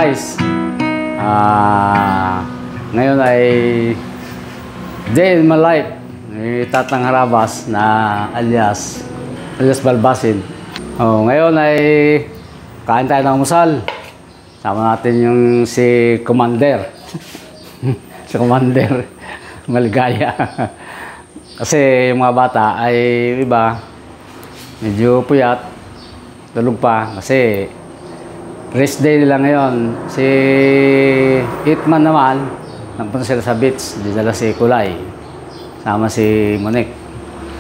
guys, ngayon ay day in my life ni Tatang Harabas na alias Balbasin. Ngayon ay kain tayo ng almusal. Sama natin yung si Commander. Si Commander Maligaya. Kasi yung mga bata ay iba medyo puyat, tulog pa kasi rest day nila ngayon. Si Hitman naman, nagpunta sila sa beach, dinala si Kulay, sama si Monique.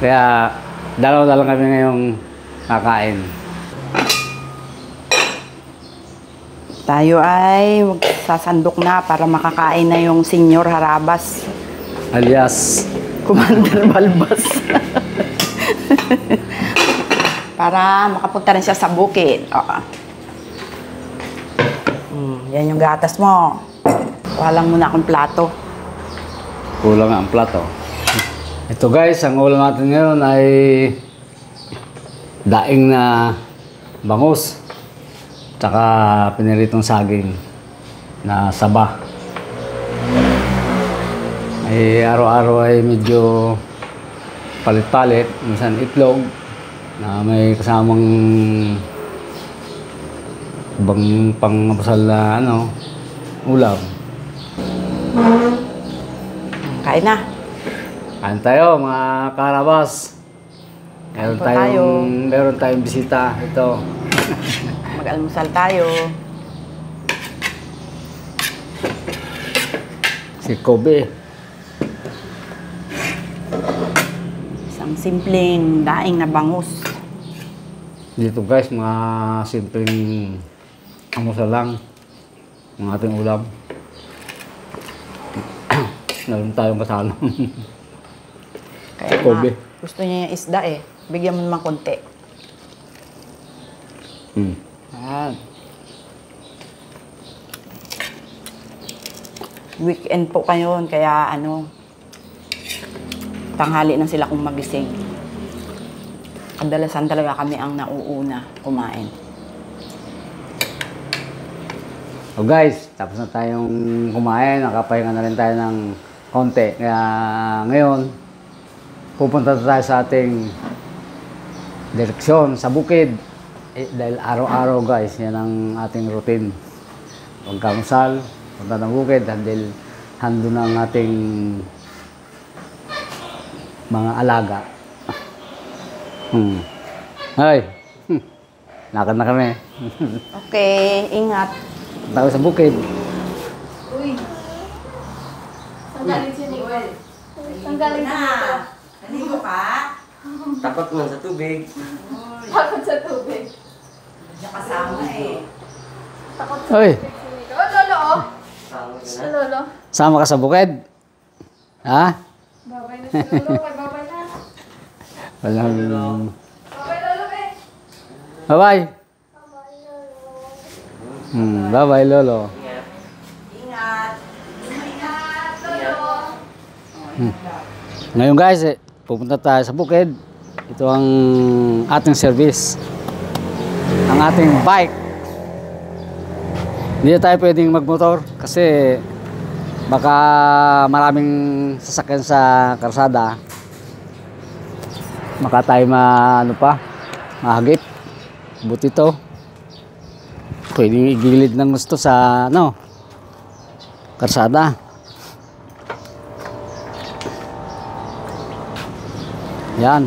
Kaya dalaw-dalaw kami ngayong kakain. Tayo ay magsasandok na para makakain na yung Senyor Harabas. Alias Commander Balbas. Para makapunta rin siya sa bukid. Yan yung gatas mo. Kuha lang muna akong plato. Kulang ang plato. Ito guys, ang ulam natin ngayon ay daing na bangus. Tsaka piniritong saging na saba. Ay araw-araw ay medyo palit-palit. Minsan itlog na may kasamang ibang pang-abasal na ulam. Kain na. Kain tayo mga Karabas. Meron tayong bisita. Ito. Mag-almusal tayo. Si Kobe. Isang simpleng daing na bangus. Dito guys, mga simpleng almusal lang ng ating ulam. Meron tayong kasalo. Kaya Kobe. Gusto niya yung isda eh. Bigyan mo naman konti. Ayan. Weekend po kayo, kaya tanghali na sila kung magising. Kadalasan talaga kami ang nauuna kumain. So guys, tapos na tayong kumain. Nakapahinga na rin tayo ng konti. Kaya ngayon, pupunta tayo sa ating direksyon sa bukid. Dahil araw-araw guys, yan ang ating routine. Pagkamusal, punta ng bukid, dahil hando na ang ating mga alaga. Ay, lakad na kami. Okay, ingat. Punta sa bukid. Uy! Saan galing si Nicole? Saan galing si Nicole? Naligo ka? Takot mo sa tubig. Takot sa tubig. Diyan kasama eh. Takot sa Uy, tubig si Nicole. Oh, lolo oh! Sama ka Si na. lolo. sama ka sa bukid? Ha? Babay na si lolo. Babay na. Walang... Babay lolo eh. Bye-bye. Bye-bye, Lolo. Ingat. Ingat, lolo. Ngayon guys, pupunta tayo sa bukid. Ito ang ating service. Ang ating bike. Hindi na tayo pwedeng magmotor kasi baka maraming sasakyan sa karsada. Baka tayo mahagip. Buti to. Pwedeng igilid ng gusto sa karsada. Yan.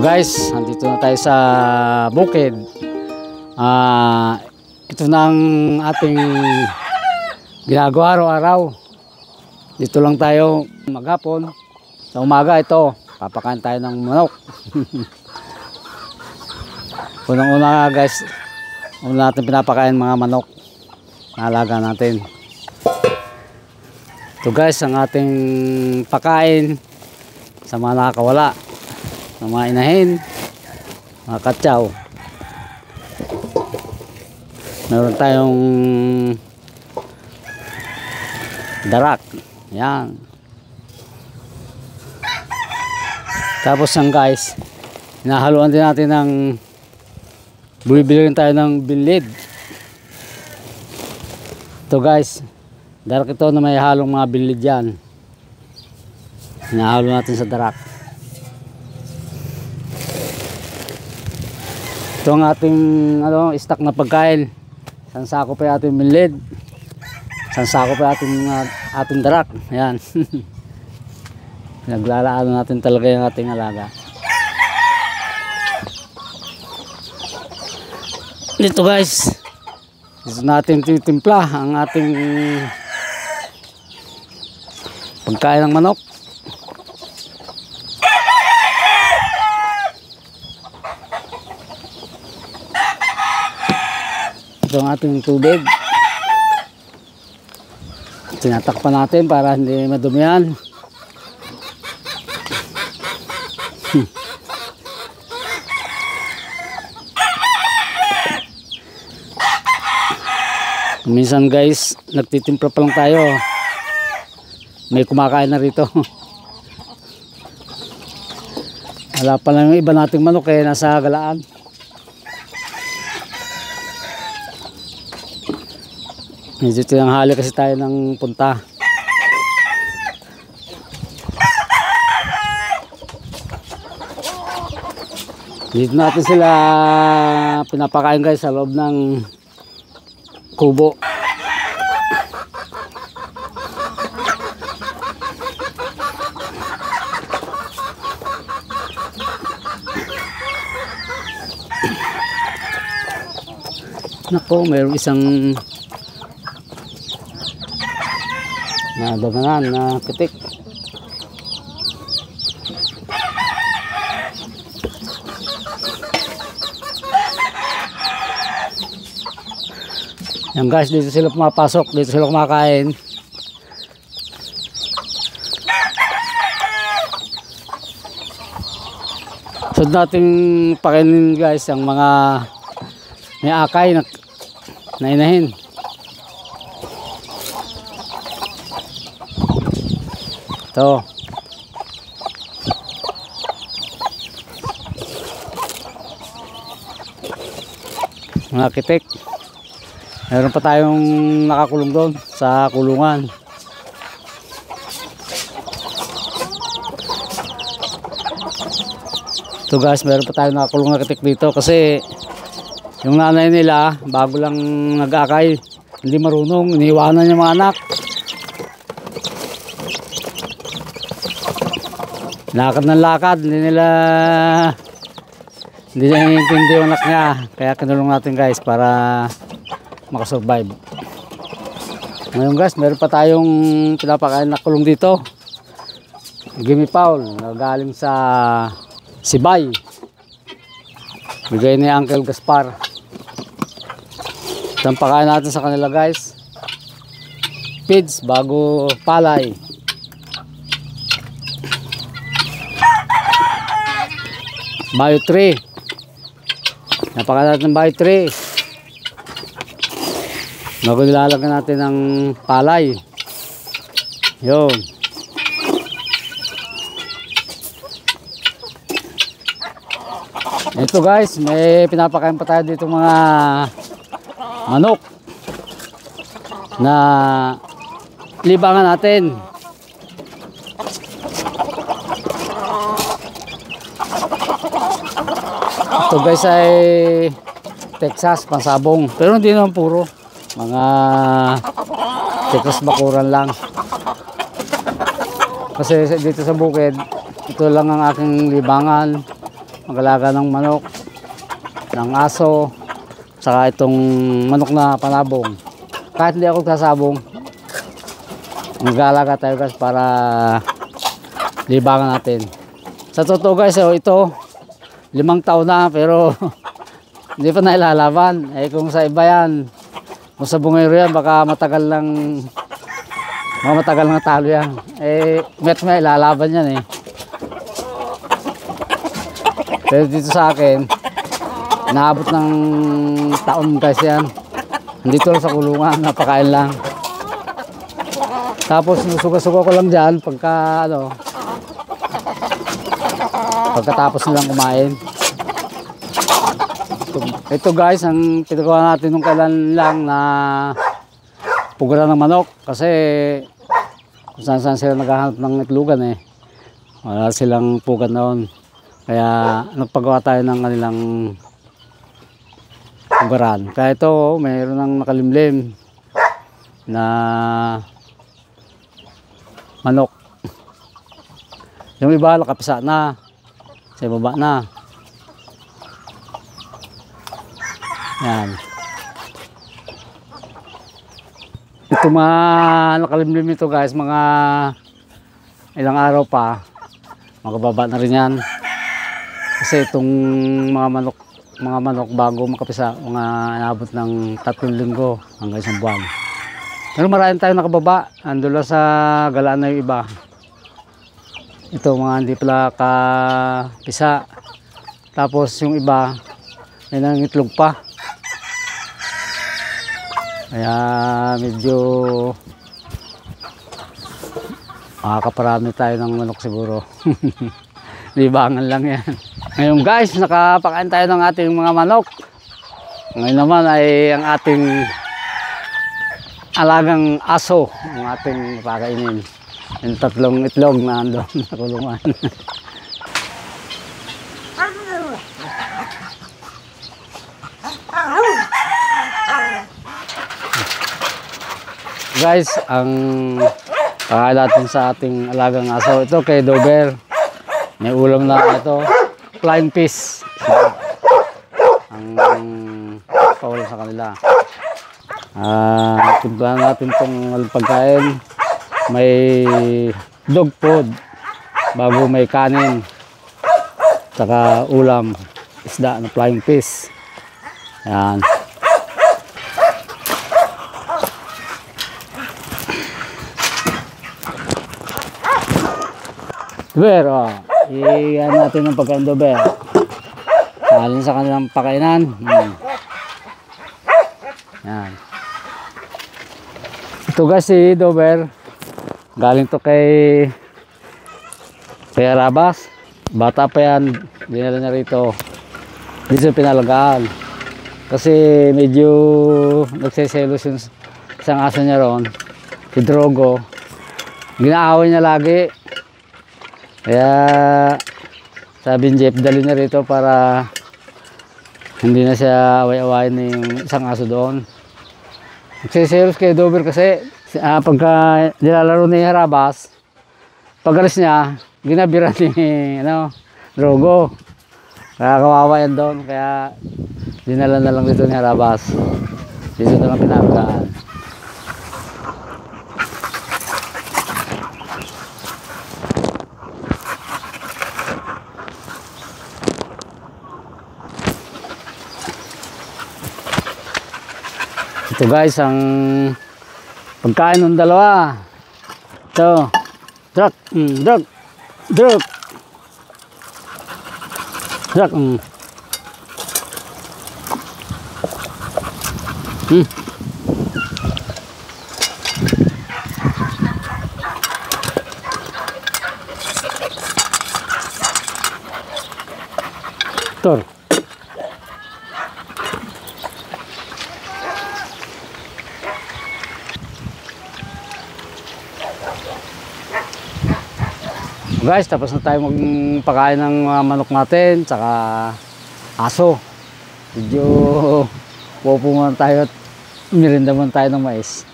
So guys, nandito na tayo sa bukid. Ito na ang ating ginagawa araw-araw. Dito lang tayo maghapon. Sa umaga ito, papakain tayo ng manok. Unang-una guys, una natin pinapakain mga manok na alaga natin. Ito guys, ang ating pakain sa mga nakakawala, sa mga inahin, mga katsaw. Meron tayong darak. Yan. Tapos yan guys, hinahaluan din natin ng, bumibili rin tayo ng bilid. Ito guys, darak ito na may halong mga bilid yan. Hinahalo natin sa darak. Ito ang ating stock na pagkain. Isang sako pa yung ating bilid. Isang sako pa ating darak. Ayan. Naglalaan natin talaga yung ating alaga. Dito guys, dito natin titimpla ang ating pagkain ng manok. Ito ang ating tubig. Tinatakpan natin para hindi madumihan. Minsan guys, nagtitimpla pa lang tayo. May kumakain na rito. Wala pa lang yung iba nating manok nasa galaan. Medyo tinanghali kasi tayo ng punta. Dito natin sila pinapakain guys sa loob ng kubo. Nako, mayroong isang nadaganan na kitik. Yan guys, dito sila pumapasok, dito sila kumakain. So natin pakainin guys ang mga may akay na inahin. Ito. Mga kitik. Meron pa tayong nakakulong doon sa kulungan. Ito guys, meron pa tayong nakakulong na kitik dito kasi yung nanay nila bago lang nag-akay, hindi marunong, iniwanan niya mga anak. Lakad ng lakad, hindi nila naiintindi yung anak niya, kaya kinulong natin guys para makasurvive. Ngayon guys, meron pa tayong pinapakain na kulong dito. Gimme Paul, galing sa Sibay. Bigay ni Uncle Gaspar. Ito ang pakain natin sa kanila guys. Feeds bago palay. Bio 3. Napakain natin ng Bio 3. Bago nilalagyan natin ng palay. Yun. Ito guys, may pinapakain pa tayo dito mga manok na libangan natin. Ito guys ay Texas pansabong, pero hindi naman puro. Mga Texas bakuran lang. Kasi dito sa bukid, ito lang ang aking libangan. mag-alaga ng manok, ng aso, saka itong manok na panabong. Kahit hindi ako sasabong, mag-alaga tayo guys para libangan natin. Sa totoo guys, ito 5 taon na pero hindi pa nailalaban. Eh kung sa iba yan, kung sa bungero yan, baka matagal lang talo yan. Eh may ilalaban yan eh. Pero dito sa akin, naabot ng taon guys yan. Nandito lang sa kulungan, napakain lang. Tapos suga-suga ko lang dyan pagkatapos nilang kumain. Ito guys, ang pinagawa natin nung kailan lang na puguran ng manok. Kasi kung saan sila naghahanap ng itlugan eh. Wala silang pugan noon. Kaya nagpagawa tayo ng kanilang pugaran. Kaya ito, mayroon ng nakalimlim na manok. Yung iba nakapisa na, sa baba na. Yan. Ito mga nakalimlim ito guys, mga ilang araw pa, makababa na rin yan. Kasi itong mga manok bago makapisa, mga inabot ng 3 linggo hanggang 1 buwan. Pero marami tayong nakababa, andun sa galaan na yung iba. Ito mga hindi pala kapisa. Tapos yung iba, may nangitlog pa. Kaya medyo makakaparami tayo ng manok siguro. Libangan lang yan. Ngayon guys, nakapakain tayo ng ating mga manok. Ngayon naman ay ang ating alagang aso, ang ating pakainin. Yung 3 itlog na andun sa kulungan. Guys, ang pakain natin sa ating alagang aso, ito kay Dober. May ulam na ito, flying fish. Ang paulam sa kanila. Timplahan natin itong pagkain. May dog food bago may kanin. Saka ulam, isda na flying fish. Yan. Dober, iyan natin ng pagkain Dober. Salin sa kanilang pakainan. Yan. Ito guys si Dober. Galing to kay Arabas. Bata pa yan. Dinala niya rito. Dito sa pinalagaan. Kasi medyo nagsiselos yung isang aso niya ron. Si Drogo. Ginaaway niya lagi. Kaya sabi ni Jeff, dali na rito para hindi na siya away-awayin na yung isang aso doon. Nagsiselos kay Dober kasi pagka nilalaro ni Harabas, pag-alis niya, ginabiran ni Drogo. Kaya kawawa yan doon, kaya dinala na lang dito ni Harabas. Dito na lang pinalagaan. Ito guys, ang pagkain ng dalawa. Ito. Drug. Drug. Drug. Drug. Tor. Guys, tapos na tayo magpakain ng mga manok natin tsaka aso. Medyo pupo muna tayo at mirinda muna tayo ng mais.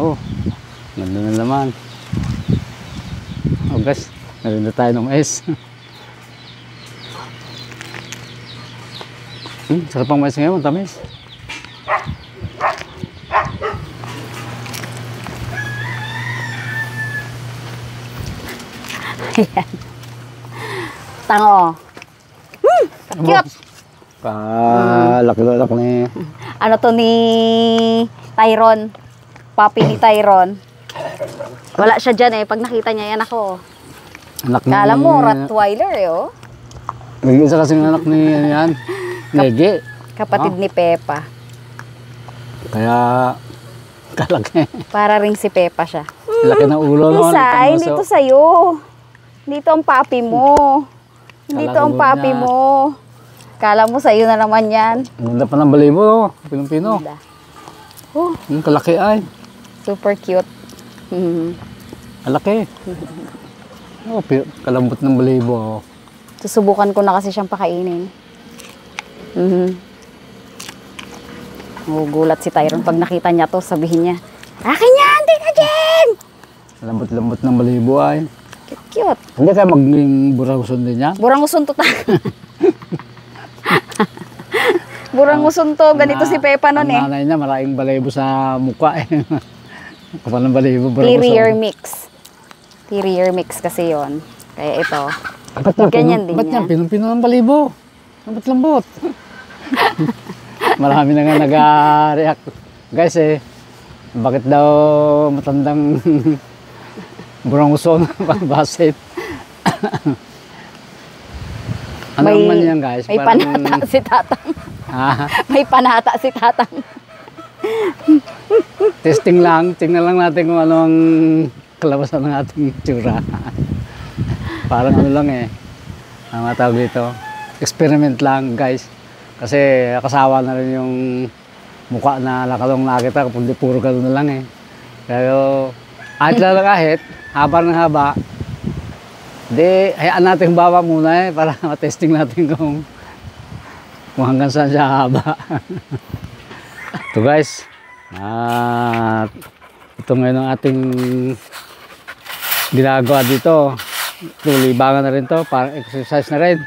Oh, ganda na naman. Oh guys, narinda tayo ng mais. Sarap ang mais ngayon, tamis. Ayan. Tango. Cute. Kalaki-laki ni... Ano to ni Tyron? Papi ni Tyron. Wala siya dyan eh. Pag nakita niya yan ako. Anak ni... Kala mo, Rottweiler eh oh. Nag-isa kasing anak ni yan. Negi. Kapatid ni Peppa. Kaya... Kalaki. Para ring si Peppa siya. Laki ng ulo no. Isa, hindi to sa'yo. Dito ang papi mo. Dito ang papi mo. Kala mo sa'yo na naman yan. Ganda pa ng balibo, no? Pinong-pino. Ganda. Oh, Kalaki ay. super cute. Mhm. Kalaki. Oh, kalambot ng balibo. Susubukan ko na kasi siyang pakainin. Gugulat si Tyron pag nakita niya to, sabihin niya, "Akin yan, Tita Jen!" Lambot-lambot ng balibo ay. Cute. Hindi kaya maging buraguson din niya? Buranguson to Buranguson to. Ganito si Peppa nun eh. Ang nanay niya, maraming balibo sa mukha eh. Kapal ng balibo, Terrier mix. Terrier mix kasi yon. Kaya ito. Ganyan din Ba't yan. yan? Pinong-pino ng balibo. Lambot-lambot. Marami na nga nag-react. Guys eh, bakit daw matandang buranguson pagbasit? Ano naman yan guys? May panata si Tatang. Ha? May panata si Tatang. Testing lang. Tingnan lang natin kung ano ang kalabasan ng ating tsura. Parang ano lang eh. Ang matawag dito. Experiment lang guys. Kasi kasawa na rin yung mukha na nakalong nakita kapag di puro gano'n na lang eh. Pero kahit haba ng haba, di hayaan natin baba muna eh para matesting natin kung hanggang saan siya haba. Ito guys, ito ngayon ang ating ginagawa dito. Libangan na rin to, parang exercise na rin.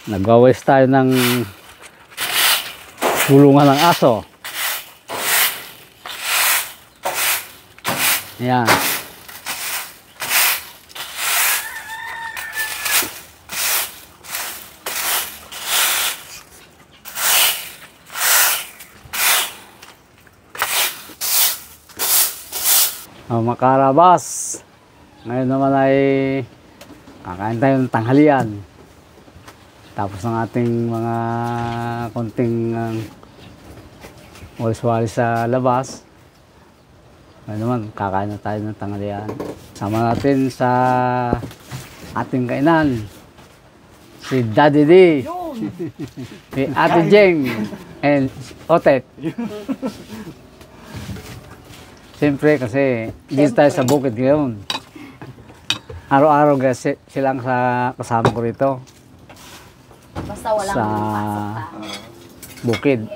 Nag-waste tayo ng gulungan ng aso. Ayan. Mga karabas, ngayon naman ay kakain tayo ng tanghalian. Tapos ng ating mga konting walis-walis sa labas. Ngayon naman, kakain na tayo ng tanghalian. Sama natin sa ating kainan, si Daddy D, si Ate Jeng, and Otet. Siyempre kasi dito tayo sa bukid ngayon. Araw-araw guys silang sa kasama ko rito. Basta walang Sa bukid.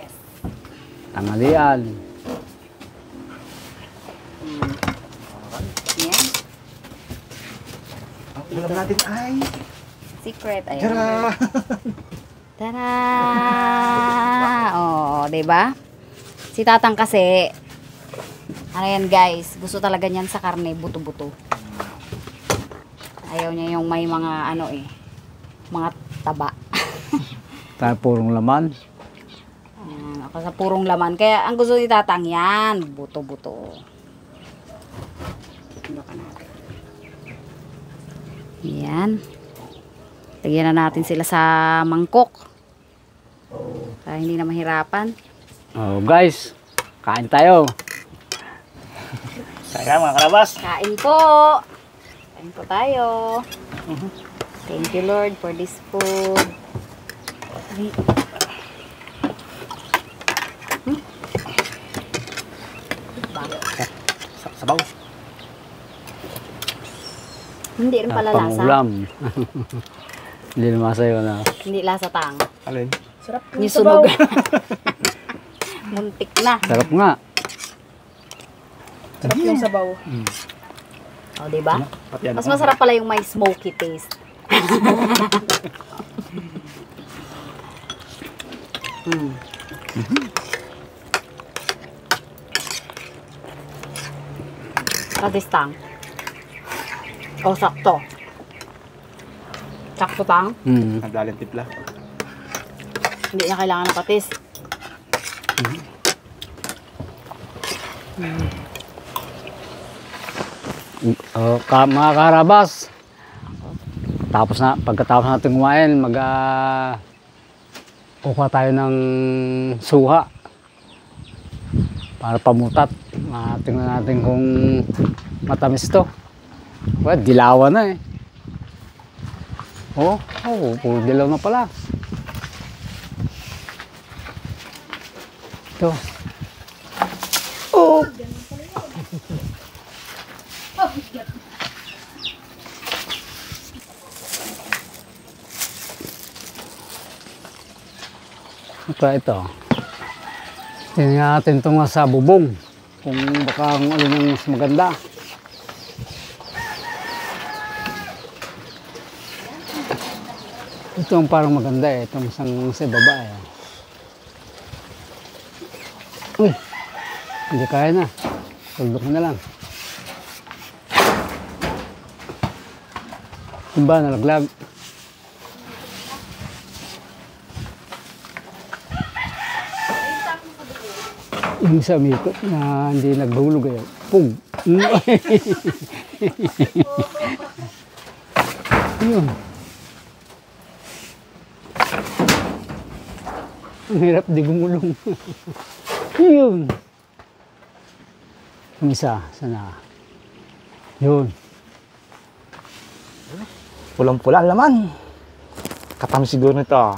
Tanghalian. Yan. Ulam natin ay... Secret. Ayan. Tara! Tara! Oh, diba? Si Tatang kasi, ano yan guys, gusto talaga niyan sa karne, buto-buto. Ayaw niya yung may mga ano eh, mga taba. Tayo purong laman. Ayan, ako sa purong laman. Kaya ang gusto ni Tatang yan, buto-buto. Yan. Lagyan na natin sila sa mangkok. Para hindi na mahirapan. Oh guys, kain tayo. Kaya mga karabas. Kain po! Kain po tayo. Thank you Lord for this food. Sabaw. Hindi rin pala lasa. Pangulam. Hindi naman sa'yo na. Hindi lasa tang. Alin? Sarap Yung sunog. Muntik na. Sarap nga. Sarap yung sabaw. O, diba? Pati ano Mas ko. masarap pala yung may smoky taste. Kadistang. O, sakto. Sakto tang. Ang daling tipla. Hindi na kailangan ng patis. Mga karabas, pagkatapos natin kumain, kukuha tayo ng suha para pamutat. Tingnan natin kung matamis to. Well, dilawan na eh. Puro dilaw na pala. Ito. Ito. Tingnan natin itong sa bubong. Kung baka kung alin ang mas maganda. Ito ang parang maganda eh. Itong isang sa baba eh. Uy! Hindi kaya na. Tuldok na lang. Diba? Nalaglag. Yung isa mikot na hindi naghulog eh. Pug! Yun. Ang hirap di gumulong. Yun. Yung isa, sana. Yun. Pulang-pula ang laman. Katamis siguro nito.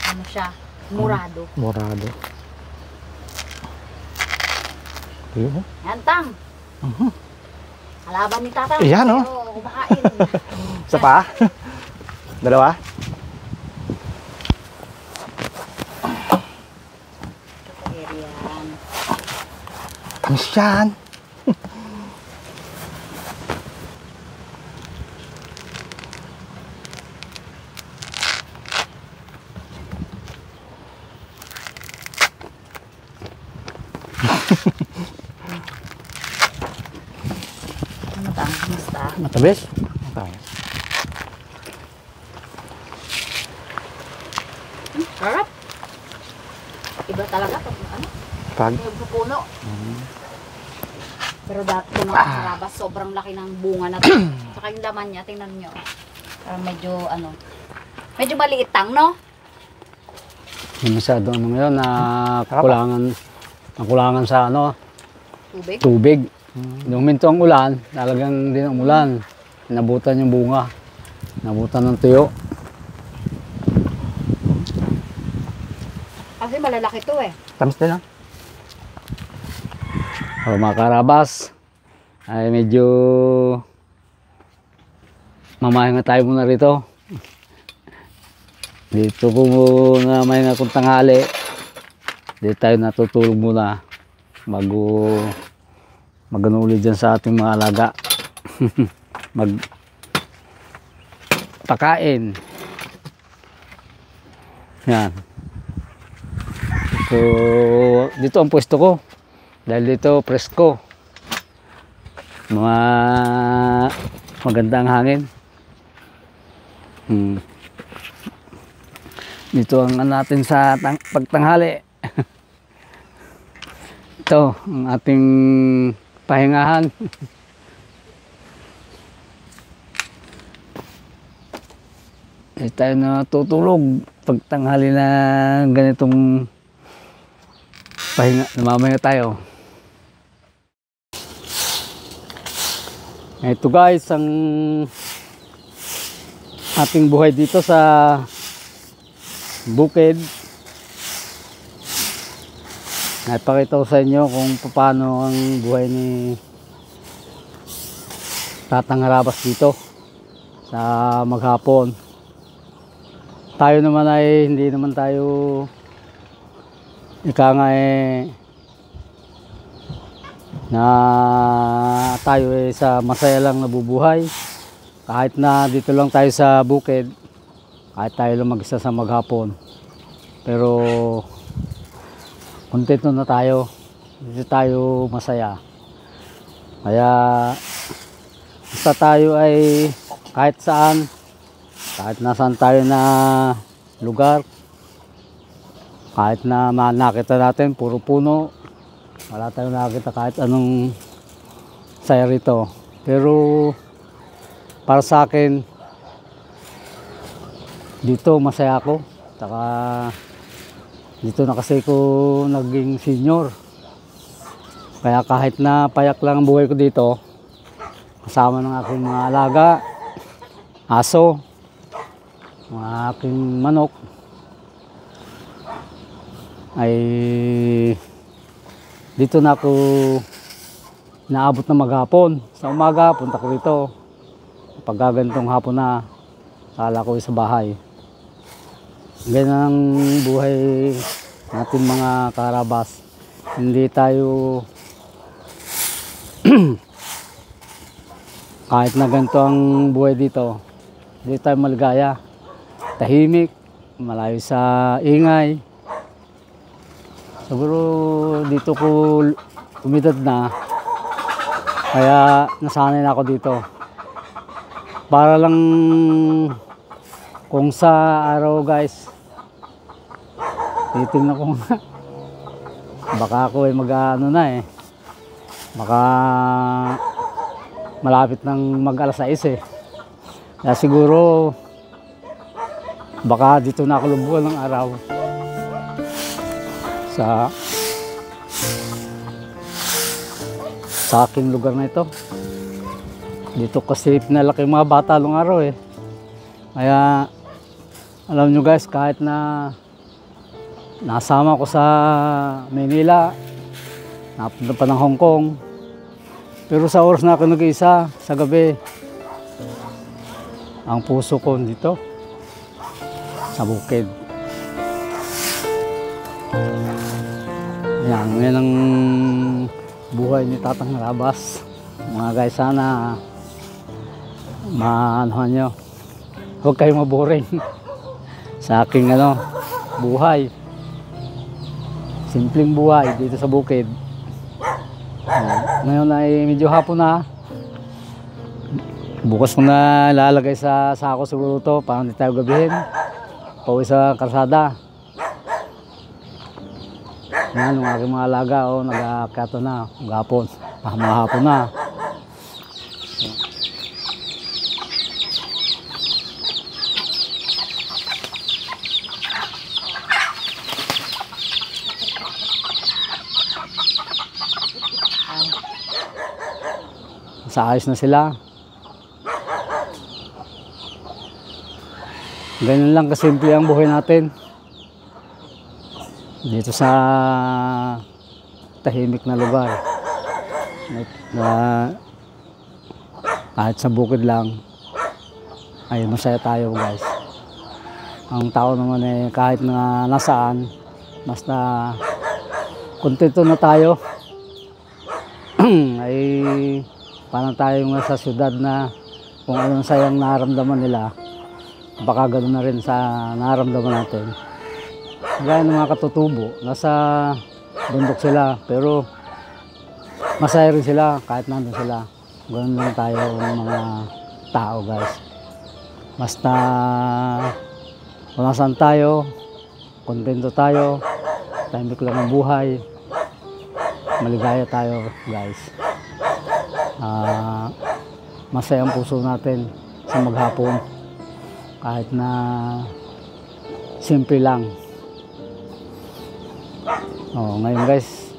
Ano siya? Murado. Morado. Ayun. Yan, tang. Kalaban ni Tata. Ayan, oh. Pero kumakain. Isa pa? Dalawa? Yan. Tamis yan. Ano tang? Basta. Matamis? Okay. Sarap. Iba talaga pag ano? Pag? Yung pupuno. Pero dati kung nakasarabas, sobrang laki ng bunga na to. Saka yung laman niya, tingnan nyo. Parang medyo ano, medyo maliit tang, no? Yung masyado ano ngayon na kulangan sa ano, Tubig. tubig. Nung minto ang ulan, talagang din ang ulan. Nabutan yung bunga. Nabutan ng tuyo. Kasi malalaki to eh. Tamis din, ha? Mga karabas, ay medyo mamahinga tayo muna rito. Dito ko muna mahinga kung tanghali. Dito tayo natutulog muna bago magano ulit dyan sa ating mga alaga. Magpakain. Yan. So, dito ang pwesto ko. Dahil dito presko. Magandang hangin. Dito ang natin sa pagtanghali. Ito ang ating pahingahan. Dito tayo natutulog pagtanghali na ganitong pahinga, namamahinga tayo. Ito guys, ang ating buhay dito sa bukid. Napakita ko sa inyo kung paano ang buhay ni Tatang Harabas dito sa maghapon. Tayo naman ay hindi naman tayo ika nga na tayo ay sa masaya lang nabubuhay. Kahit na dito lang tayo sa bukid, kahit tayo lang mag-isa sa maghapon, pero kontento na tayo, dito tayo masaya. Kaya basta tayo ay kahit saan, kahit nasaan tayo na lugar, kahit na nakita natin puro puno, wala tayong nakita kahit anong saya rito, pero para sa akin dito masaya ako. Saka dito na kasi ko naging senior, kaya kahit na payak lang ang buhay ko dito, kasama ng aking mga alaga, aso, mga aking manok, ay dito na ako naabot na maghapon. Sa umaga punta ko rito, pag gantong hapon na akala ko sa bahay. Ganyan ang buhay natin mga karabas. Hindi tayo kahit na ganito ang buhay dito, hindi tayo maligaya. Tahimik, malayo sa ingay. Siguro dito ko umidad na, kaya nasanay na ako dito. Para lang kung sa araw guys, titingnan ko nga. Baka ako ay mag-ano na baka malapit ng mag-alas 6 Kaya siguro baka dito na ako lubuan ng araw sa aking lugar na ito. Dito kasi pinalaki yung mga bata nung araw Kaya alam nyo guys, kahit na nasama ko sa Manila, napunta pa ng Hong Kong, pero sa oras na ako nag-iisa sa gabi, ang puso ko dito sa bukid. Yan ang buhay ni Tatang Harabas. Mga guys, sana maanuhan nyo, huwag kayong maboring sa aking buhay. Simpleng buhay dito sa bukid. Ngayon ay medyo hapon na. Bukas ko na lalagay sa sako siguro to para hindi tayo gabihin. Pauwi sa karsada. Yan, yung aking mga alaga nag-akato na gapon. Mga hapon na. Sa ayos na sila. Ganyan lang kasimple ang buhay natin dito sa tahimik na lugar, na kahit sa bukid lang ay masaya tayo guys. Ang tao naman kahit na nasaan, basta kontento na tayo. Ay parang tayo nga sa syudad na kung anong sayang naramdaman nila, baka ganoon na rin sa naramdaman natin. Gaya ng mga katutubo, nasa bundok sila, pero masaya rin sila kahit nandun sila. Ganoon lang tayo ng mga tao guys. Basta kung nasaan tayo, kontento tayo, tahimik lang ang buhay, maligaya tayo guys. Masaya ang puso natin sa maghapon, kahit na simple lang. Ngayon guys,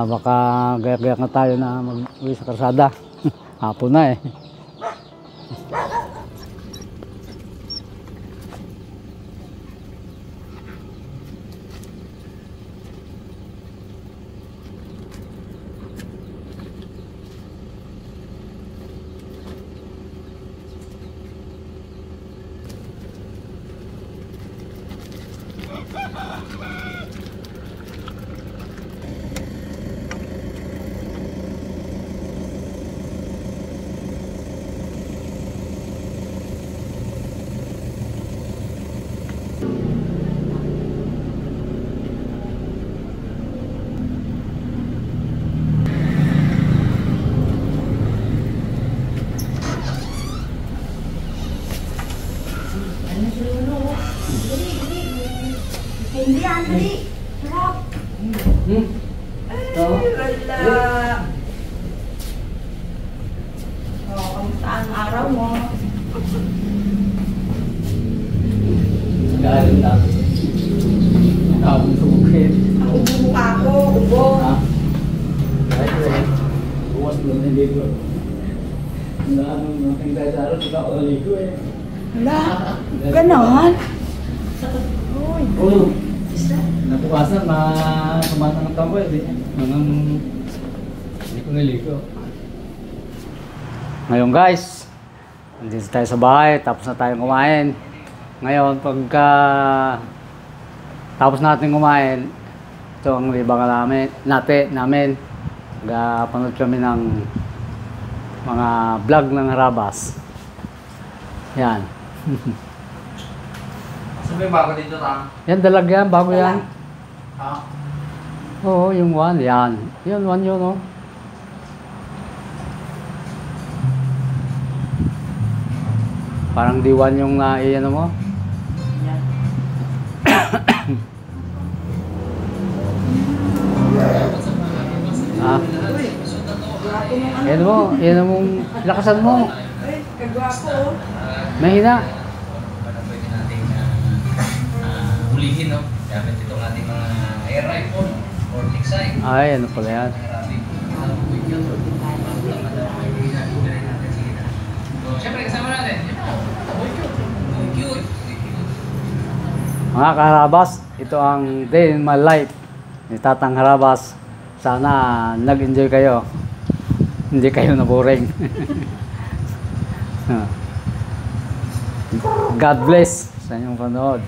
baka gayak-gayak na tayo na mag-uwi sa karsada. Hapon na Hindi, Andy. Sarap. Ito. Wala. Oh, kamusta ang araw mo? Galing na. Tapos sa bukid. Ang ubo ka ako, ubo. Ha? Ay, buwas mo na hindi ko. Ang tingkay sa araw, sila ko naligo eh. Wala. Ganon. Uy. Oo. Napukasan, sumatang ang tamo eh. Hindi ko naligo. Ngayon guys, nandito tayo sa bahay, tapos na tayong kumain. Ngayon, pagka tapos natin kumain, ito ang libangan namin. Panood kami ng mga vlog ng Harabas. Yan. Sabi bago dito ta? Yan, dalag yan, bago yan. Ha? Oo, yung one, yan. Yun, one yun, oh. Parang D1 yung naiano mo. Ah. Yan mo, lakasan mo. Ay, kagwapo. Mahina. Para pwede natin hulihin, no? Gamit itong ating mga air rifle or tiksay. Ay, ano pala yan. So, syempre, kasama natin. Cute. Mga kaharabas, ito ang day in my life ni Tatang Harabas. Sana nag-enjoy kayo. Hindi kayo naboring. God bless sa inyong panood.